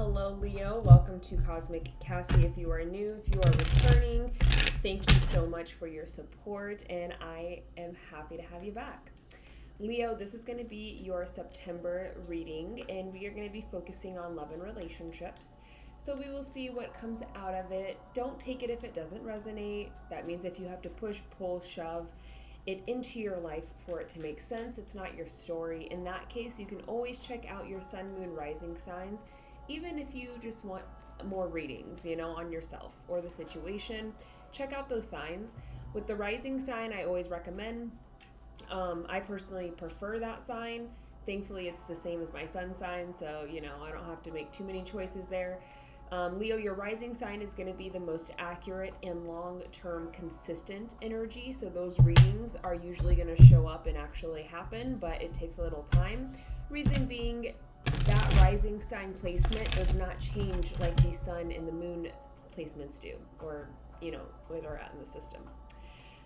Hello, Leo. Welcome to Cosmic Cassie. If you are new, if you are returning, thank you so much for your support, and I am happy to have you back. Leo, this is going to be your September reading, and we are going to be focusing on love and relationships. So we will see what comes out of it. Don't take it if it doesn't resonate. That means if you have to push, pull, shove it into your life for it to make sense, it's not your story. In that case, you can always check out your sun, moon, rising signs, even if you just want more readings, on yourself or the situation. Check out those signs. With the rising sign, I always recommend, I personally prefer that sign. Thankfully, it's the same as my sun sign, so, I don't have to make too many choices there. Leo, your rising sign is going to be the most accurate and long-term consistent energy. So those readings are usually going to show up and actually happen, but it takes a little time. Reason being, that rising sign placement does not change like the sun and the moon placements do, or, where they're at in the system.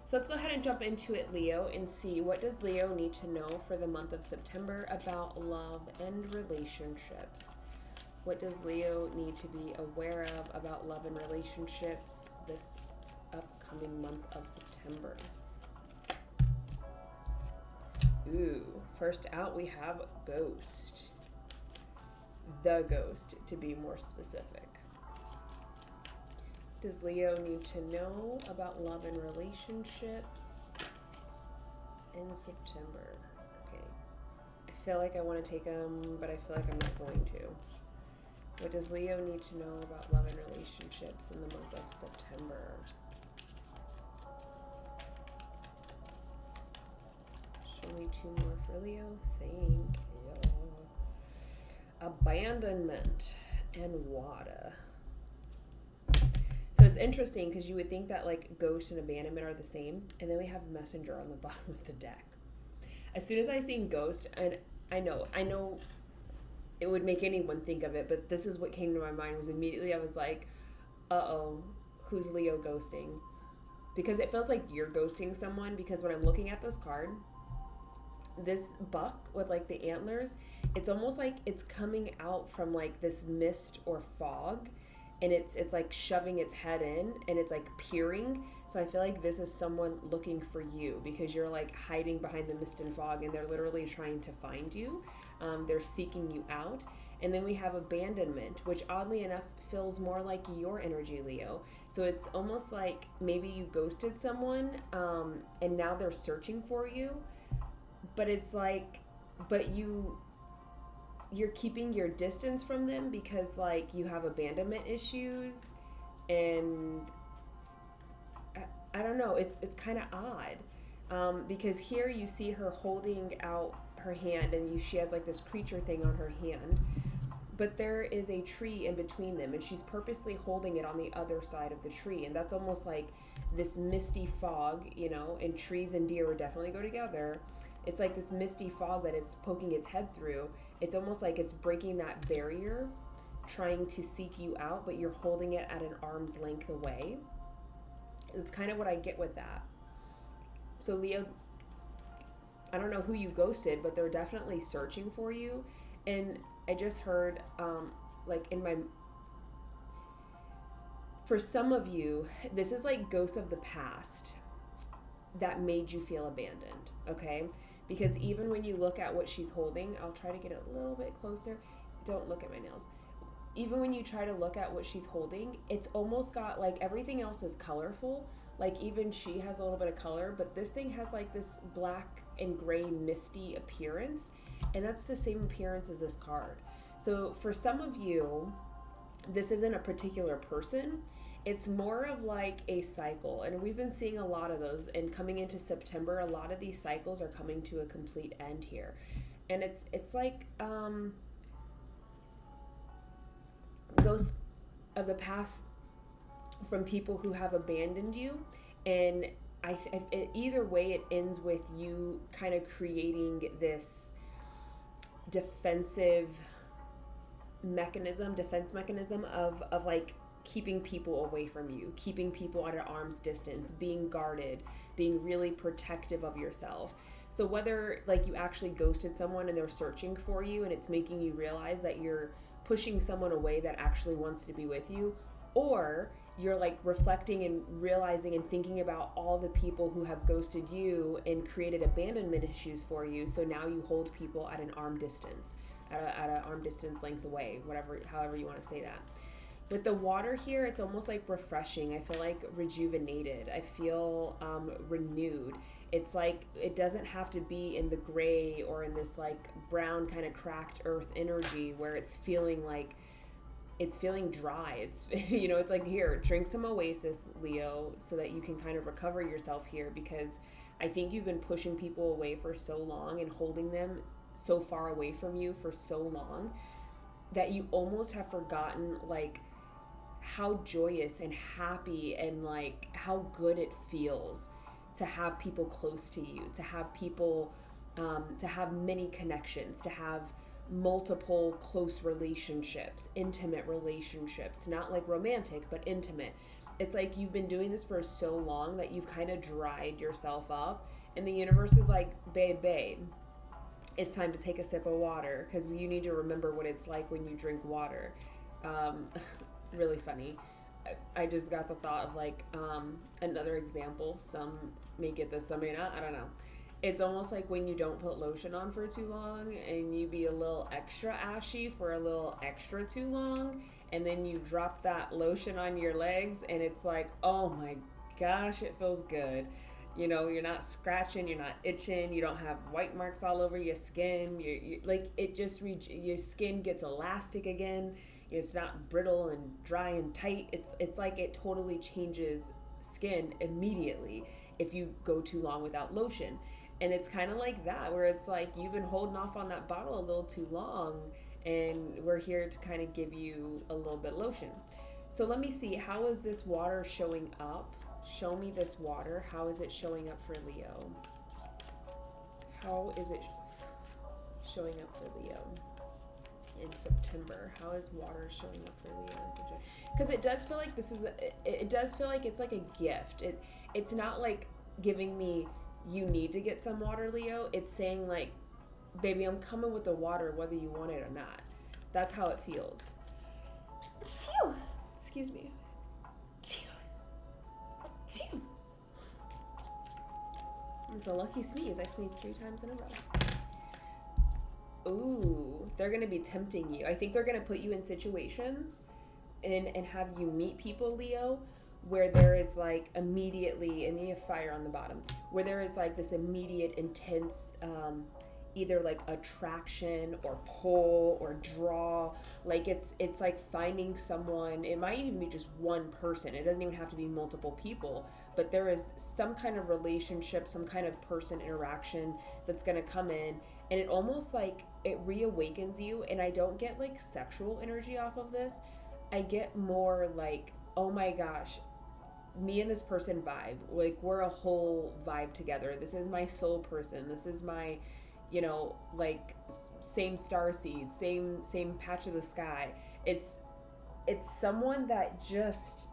So let's go ahead and jump into it, Leo, and see what does Leo need to know for the month of September about love and relationships. What does Leo need to be aware of about love and relationships this upcoming month of September? Ooh, first out we have Ghost. The Ghost, to be more specific. Does Leo need to know about love and relationships in September? Okay. I feel like I want to take them, but I feel like I'm not going to. What does Leo need to know about love and relationships in the month of September? Show me two more for Leo. Thank you. Abandonment and water. So it's interesting because you would think that like ghost and abandonment are the same, and then we have messenger on the bottom of the deck. As soon as I seen ghost, and I know it would make anyone think of it, but this is what came to my mind was immediately I was like, uh-oh, who's Leo ghosting? Because it feels like you're ghosting someone, because when I'm looking at this card, this buck with like the antlers, it's almost like it's coming out from like this mist or fog, and it's like shoving its head in, and it's like peering. So I feel like this is someone looking for you because you're like hiding behind the mist and fog, and they're literally trying to find you. They're seeking you out. And then we have abandonment, which oddly enough feels more like your energy, Leo. So it's almost like maybe you ghosted someone, and now they're searching for you. But it's like, you're keeping your distance from them because like you have abandonment issues, and I don't know, it's kind of odd, because here you see her holding out her hand, and she has like this creature thing on her hand, but there is a tree in between them, and she's purposely holding it on the other side of the tree, and that's almost like this misty fog, and trees and deer would definitely go together. It's like this misty fog that it's poking its head through. It's almost like it's breaking that barrier, trying to seek you out, but you're holding it at an arm's length away. It's kind of what I get with that. So Leo, I don't know who you ghosted, but they're definitely searching for you. And I just heard, for some of you, this is like ghosts of the past that made you feel abandoned, okay? Because even when you look at what she's holding, I'll try to get it a little bit closer. Don't look at my nails. Even when you try to look at what she's holding, it's almost got like everything else is colorful. Like even she has a little bit of color, but this thing has like this black and gray misty appearance, and that's the same appearance as this card. So for some of you, this isn't a particular person. It's more of like a cycle, and we've been seeing a lot of those, and coming into September, a lot of these cycles are coming to a complete end here. And it's like ghosts of the past from people who have abandoned you, and either way it ends with you kind of creating this defense mechanism of like keeping people away from you, keeping people at an arm's distance, being guarded, being really protective of yourself. So whether like you actually ghosted someone and they're searching for you, and it's making you realize that you're pushing someone away that actually wants to be with you, or you're like reflecting and realizing and thinking about all the people who have ghosted you and created abandonment issues for you. So now you hold people at an arm distance, at an arm distance length away, however you want to say that. With the water here, it's almost like refreshing. I feel like rejuvenated. I feel renewed. It's like it doesn't have to be in the gray or in this like brown kind of cracked earth energy where it's feeling dry. It's, you know, it's like, here, drink some Oasis, Leo, so that you can kind of recover yourself here, because I think you've been pushing people away for so long and holding them so far away from you for so long that you almost have forgotten like how joyous and happy and like how good it feels to have people close to you, to have people, to have many connections, to have multiple close relationships, intimate relationships, not like romantic, but intimate. It's like you've been doing this for so long that you've kind of dried yourself up, and the universe is like, babe, it's time to take a sip of water, because you need to remember what it's like when you drink water. Really funny. I just got the thought of like another example. Some may get this, some may not. I don't know. It's almost like when you don't put lotion on for too long and you be a little extra ashy for a little extra too long, and then you drop that lotion on your legs and it's like, oh my gosh, it feels good. You know, you're not scratching, you're not itching, you don't have white marks all over your skin. You're like, it just, your skin gets elastic again. It's not brittle and dry and tight. It's like it totally changes skin immediately if you go too long without lotion. And it's kind of like that, where it's like you've been holding off on that bottle a little too long, and we're here to kind of give you a little bit of lotion. So let me see, how is this water showing up? Show me this water. How is it showing up for Leo? How is it showing up for Leo in September? How is water showing up for Leo in September? Because it does feel like it does feel like it's like a gift. It's not like giving me, you need to get some water, Leo. It's saying like, baby, I'm coming with the water whether you want it or not. That's how it feels. Excuse me. It's a lucky sneeze. I sneezed 3 times in a row. Ooh, they're going to be tempting you. I think they're going to put you in situations and have you meet people, Leo, where there is like immediately, and you have fire on the bottom, where there is like this immediate intense either like attraction or pull or draw. Like it's like finding someone. It might even be just one person. It doesn't even have to be multiple people, but there is some kind of relationship, some kind of person interaction that's going to come in, and it almost like it reawakens you. And I don't get like sexual energy off of this. I get more like, oh my gosh, me and this person vibe. Like we're a whole vibe together. This is my soul person. This is my, you know, like same star seed, same patch of the sky. It's someone that just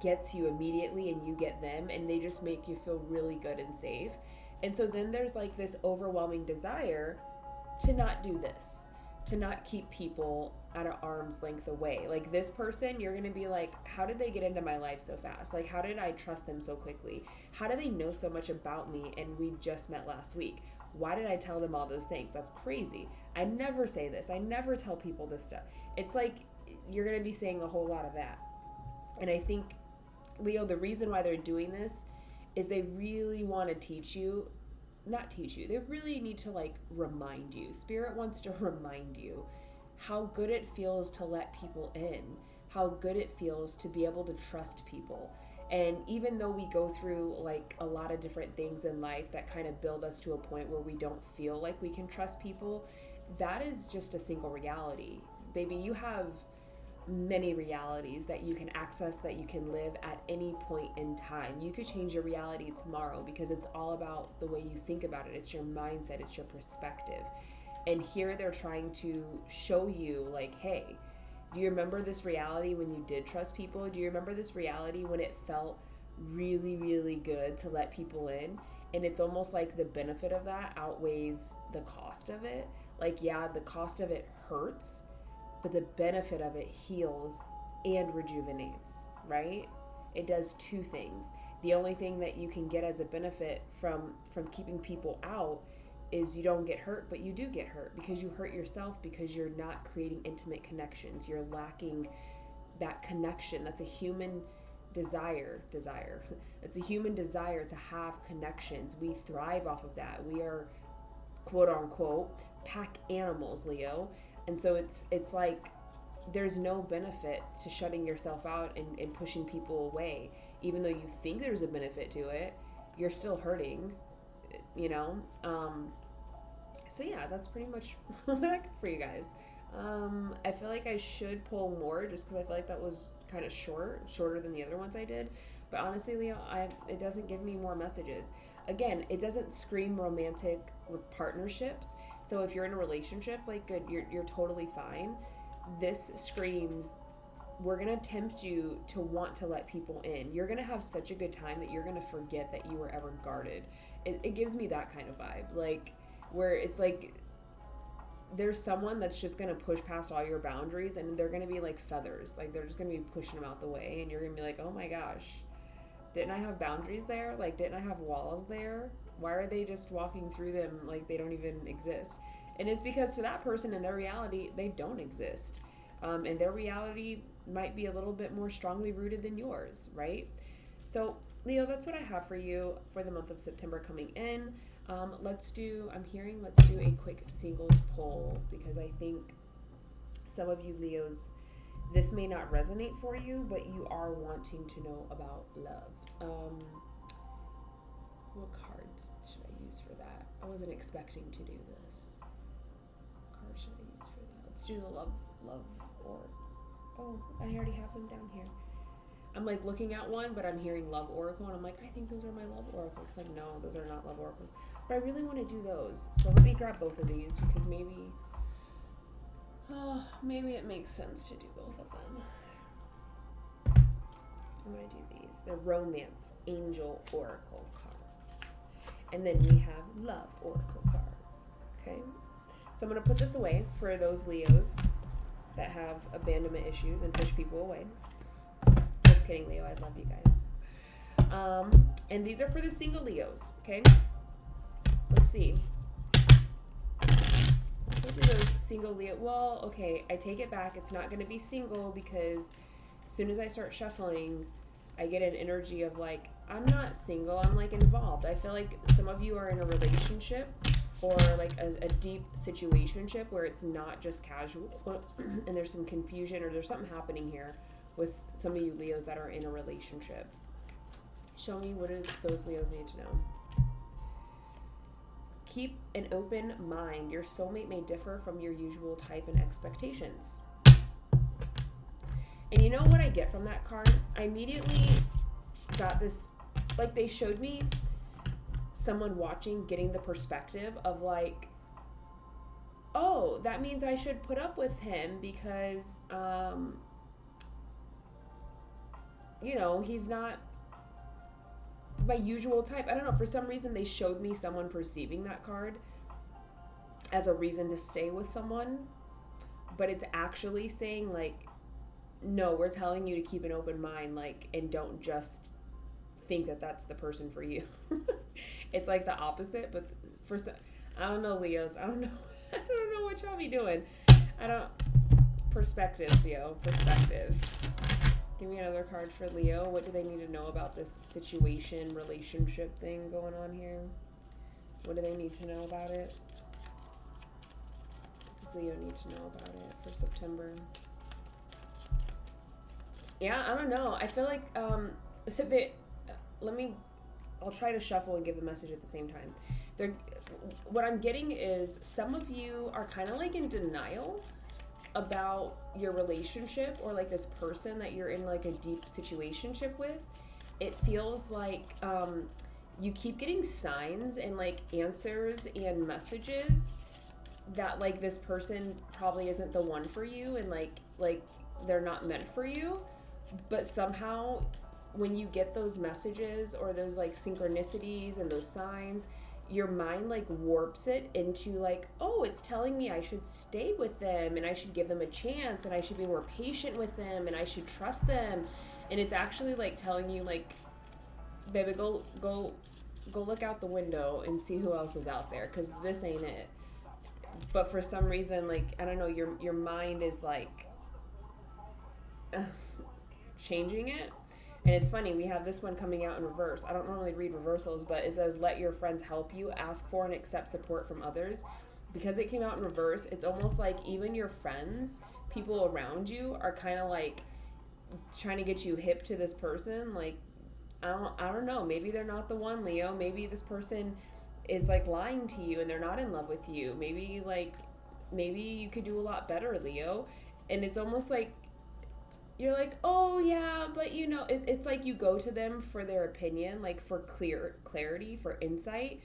gets you immediately and you get them, and they just make you feel really good and safe. And so then there's like this overwhelming desire to not do this, to not keep people at an arm's length away. Like this person, you're gonna be like, how did they get into my life so fast? Like, how did I trust them so quickly? How do they know so much about me and we just met last week? Why did I tell them all those things? That's crazy. I never say this. I never tell people this stuff. It's like you're going to be saying a whole lot of that. And I think, Leo, the reason why they're doing this is they really want to they really need to like remind you. Spirit wants to remind you how good it feels to let people in, how good it feels to be able to trust people. And even though we go through like a lot of different things in life that kind of build us to a point where we don't feel like we can trust people, that is just a single reality. Baby, you have many realities that you can access, that you can live at any point in time. You could change your reality tomorrow, because it's all about the way you think about it. It's your mindset, it's your perspective. And here they're trying to show you like, hey, do you remember this reality when you did trust people? Do you remember this reality when it felt really, really good to let people in? And it's almost like the benefit of that outweighs the cost of it. Like, yeah, the cost of it hurts, but the benefit of it heals and rejuvenates, right? It does two things. The only thing that you can get as a benefit from keeping people out is you don't get hurt, but you do get hurt because you hurt yourself, because you're not creating intimate connections. You're lacking that connection. That's a human desire. It's a human desire to have connections. We thrive off of that. We are, quote unquote, pack animals, Leo. And so it's like there's no benefit to shutting yourself out and pushing people away. Even though you think there's a benefit to it, you're still hurting, you know? So yeah, that's pretty much what I got for you guys. I feel like I should pull more just because I feel like that was kind of shorter than the other ones I did. But honestly, Leo, it doesn't give me more messages. Again, it doesn't scream romantic partnerships. So if you're in a relationship, like, good, you're totally fine. This screams, we're going to tempt you to want to let people in. You're going to have such a good time that you're going to forget that you were ever guarded. It gives me that kind of vibe. Like, where it's like there's someone that's just going to push past all your boundaries, and they're going to be like feathers. Like, they're just going to be pushing them out the way, and you're going to be like, oh my gosh, didn't I have boundaries there? Like, didn't I have walls there? Why are they just walking through them like they don't even exist? And it's because to that person, in their reality, they don't exist. And their reality might be a little bit more strongly rooted than yours, right? So, Leo, that's what I have for you for the month of September coming in. Let's do a quick singles poll, because I think some of you Leos, this may not resonate for you, but you are wanting to know about love. What cards should I use for that? I wasn't expecting to do this. What card should I use for that? Let's do the love oracle. Oh, I already have them down here. I'm like looking at one, but I'm hearing love oracle, and I'm like, I think those are my love oracles. Like, no, those are not love oracles. But I really want to do those. So let me grab both of these, because maybe it makes sense to do both of them. I'm going to do these. The romance angel oracle cards. And then we have love oracle cards. Okay? So I'm going to put this away for those Leos that have abandonment issues and push people away. Just kidding, Leo. I love you guys. And these are for the single Leos, okay? Let's see. What do those single Leo? Well, okay, I take it back. It's not going to be single, because as soon as I start shuffling, I get an energy of like, I'm not single. I'm like involved. I feel like some of you are in a relationship, or like a deep situationship where it's not just casual and there's some confusion, or there's something happening here with some of you Leos that are in a relationship. Show me, what do those Leos need to know? Keep an open mind. Your soulmate may differ from your usual type and expectations. And you know what I get from that card? I immediately got this, like, they showed me someone watching getting the perspective of like, oh, that means I should put up with him because, he's not my usual type. I don't know. For some reason, they showed me someone perceiving that card as a reason to stay with someone. But it's actually saying, like, no, we're telling you to keep an open mind, like, and don't just think that that's the person for you. It's like the opposite, but I don't know, Leos. I don't know. I don't know what y'all be doing. Perspectives, yo. Perspectives. Give me another card for Leo. What do they need to know about this situation, relationship thing going on here? What do they need to know about it? What does Leo need to know about it for September? Yeah, I don't know. I feel like I'll try to shuffle and give the message at the same time. What I'm getting is some of you are kind of like in denial about your relationship, or like this person that you're in like a deep situationship with. It feels like you keep getting signs and like answers and messages that like this person probably isn't the one for you, and like they're not meant for you. But somehow when you get those messages or those like synchronicities and those signs, your mind like warps it into like, oh, it's telling me I should stay with them and I should give them a chance and I should be more patient with them and I should trust them. And it's actually like telling you like, baby, go look out the window and see who else is out there, because this ain't it. But for some reason, like, I don't know, your mind is like changing it. And it's funny, we have this one coming out in reverse. I don't normally read reversals, but it says, let your friends help you, ask for and accept support from others. Because it came out in reverse, it's almost like even your friends, people around you, are kind of like trying to get you hip to this person. Like, I don't know, maybe they're not the one, Leo. Maybe this person is like lying to you and they're not in love with you. Maybe you could do a lot better, Leo. And it's almost like you're like, oh yeah, but you know, it's like you go to them for their opinion, like for clarity, for insight,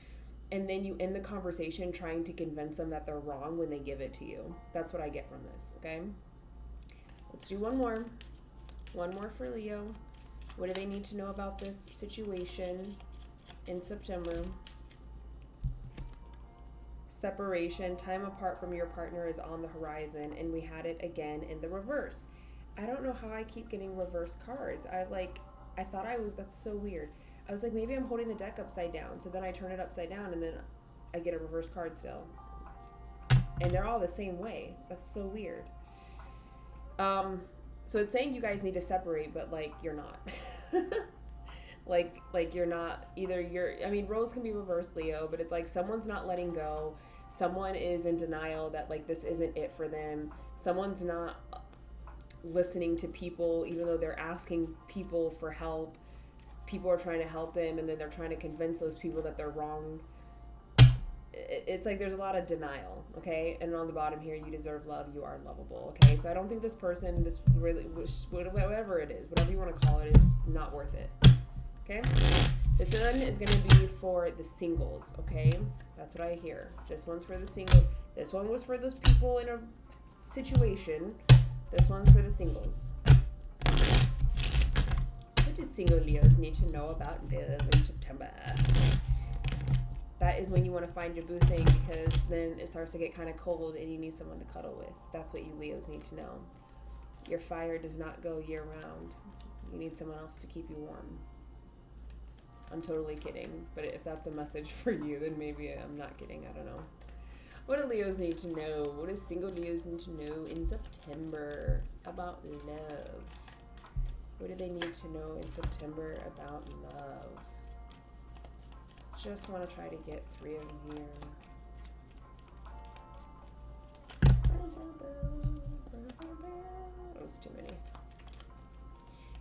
and then you end the conversation trying to convince them that they're wrong when they give it to you. That's what I get from this. Okay, let's do one more for Leo. What do they need to know about this situation in September? Separation, time apart from your partner is on the horizon, and we had it again in the reverse. I don't know how I keep getting reverse cards. That's so weird. I was like, maybe I'm holding the deck upside down. So then I turn it upside down and then I get a reverse card still. And they're all the same way. That's so weird. So it's saying you guys need to separate, but like you're not. like you're not roles can be reversed, Leo, but it's like someone's not letting go. Someone is in denial that like this isn't it for them. Someone's not listening to people, even though they're asking people for help. People are trying to help them, and then they're trying to convince those people that they're wrong. It's like there's a lot of denial, okay? And on the bottom here, you deserve love, you are lovable, okay? So I don't think this person, this really, whatever it is, whatever you want to call it, is not worth it, okay? This one is going to be for the singles, okay? That's what I hear. This one's for the single. This one was for those people in a situation. This one's for the singles. What do single Leos need to know about love in September? That is when you want to find your boo thing, because then it starts to get kind of cold and you need someone to cuddle with. That's what you Leos need to know. Your fire does not go year round. You need someone else to keep you warm. I'm totally kidding, but if that's a message for you, then maybe I'm not kidding. I don't know. What do Leos need to know? What do single Leos need to know in September about love? What do they need to know in September about love? Just want to try to get 3 of them here. That was too many.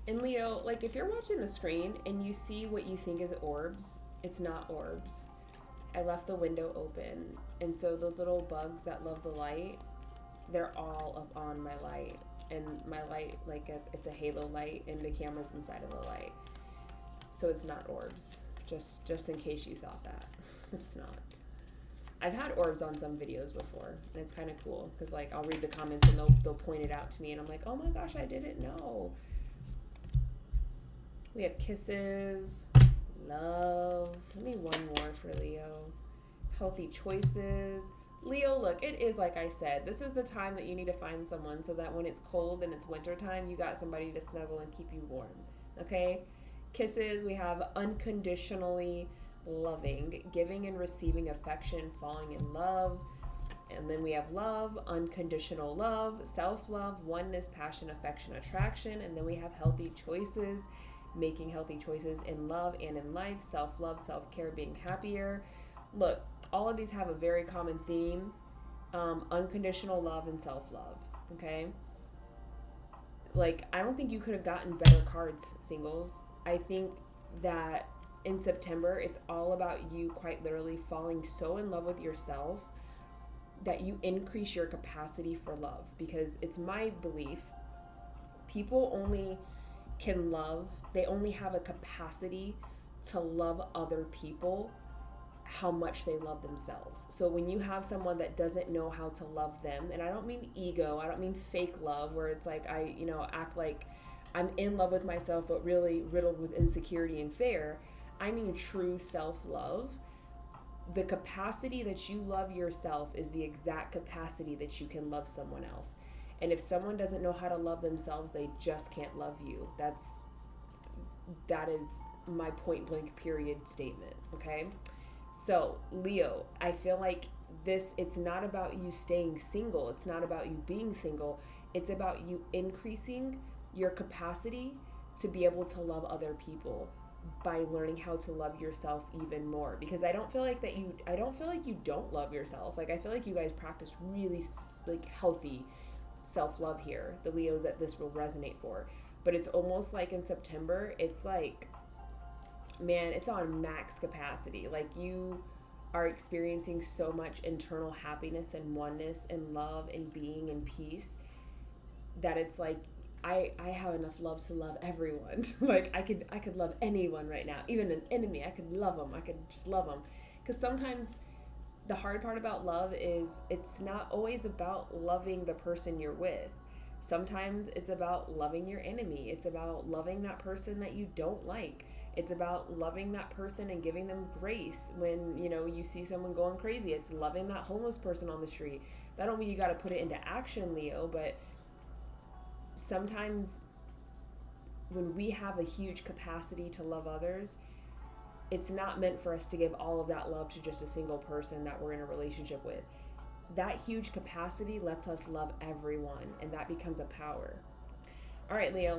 And Leo, like if you're watching the screen and you see what you think is orbs, it's not orbs. I left the window open, and so those little bugs that love the light, they're all up on my light, and my light, like it's a halo light, and the camera's inside of the light, so it's not orbs. Just in case you thought that. It's not. I've had orbs on some videos before, and it's kind of cool because like I'll read the comments and they'll point it out to me, and I'm like, oh my gosh, I didn't know. We have kisses. Love. Let me one more for Leo. Healthy choices. Leo, look, it is like I said, this is the time that you need to find someone so that when it's cold and it's wintertime, you got somebody to snuggle and keep you warm. Okay? Kisses, we have unconditionally loving, giving and receiving affection, falling in love. And then we have love, unconditional love, self-love, oneness, passion, affection, attraction. And then we have healthy choices, making healthy choices in love and in life, self-love, self-care, being happier. Look, all of these have a very common theme, unconditional love and self-love, okay? Like, I don't think you could have gotten better cards, singles. I think that in September, it's all about you quite literally falling so in love with yourself that you increase your capacity for love, because it's my belief people only can love, they only have a capacity to love other people how much they love themselves. So when you have someone that doesn't know how to love them, and I don't mean ego, I don't mean fake love where it's like I, act like I'm in love with myself but really riddled with insecurity and fear. I mean true self-love. the capacity that you love yourself is the exact capacity that you can love someone else. And if someone doesn't know how to love themselves, they just can't love you. That is my point blank period statement, okay? So, Leo, I feel like it's not about you staying single. It's not about you being single. It's about you increasing your capacity to be able to love other people by learning how to love yourself even more. Because I don't feel like you don't love yourself. Like, I feel like you guys practice really like healthy self-love here, the Leos that this will resonate for. But it's almost like in September, it's like, man, it's on max capacity. Like, you are experiencing so much internal happiness and oneness and love and being and peace that it's like, I have enough love to love everyone. Like, I could love anyone right now, even an enemy. I could love them. I could just love them. Because sometimes the hard part about love is it's not always about loving the person you're with. Sometimes it's about loving your enemy. It's about loving that person that you don't like. It's about loving that person and giving them grace when, you see someone going crazy. It's loving that homeless person on the street. That don't mean you got to put it into action, Leo, but sometimes when we have a huge capacity to love others, it's not meant for us to give all of that love to just a single person that we're in a relationship with. That huge capacity lets us love everyone, and that becomes a power. All right, Leo,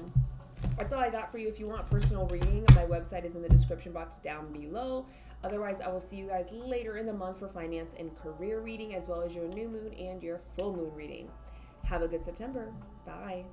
that's all I got for you. If you want personal reading, my website is in the description box down below. Otherwise, I will see you guys later in the month for finance and career reading, as well as your new moon and your full moon reading. Have a good September. Bye.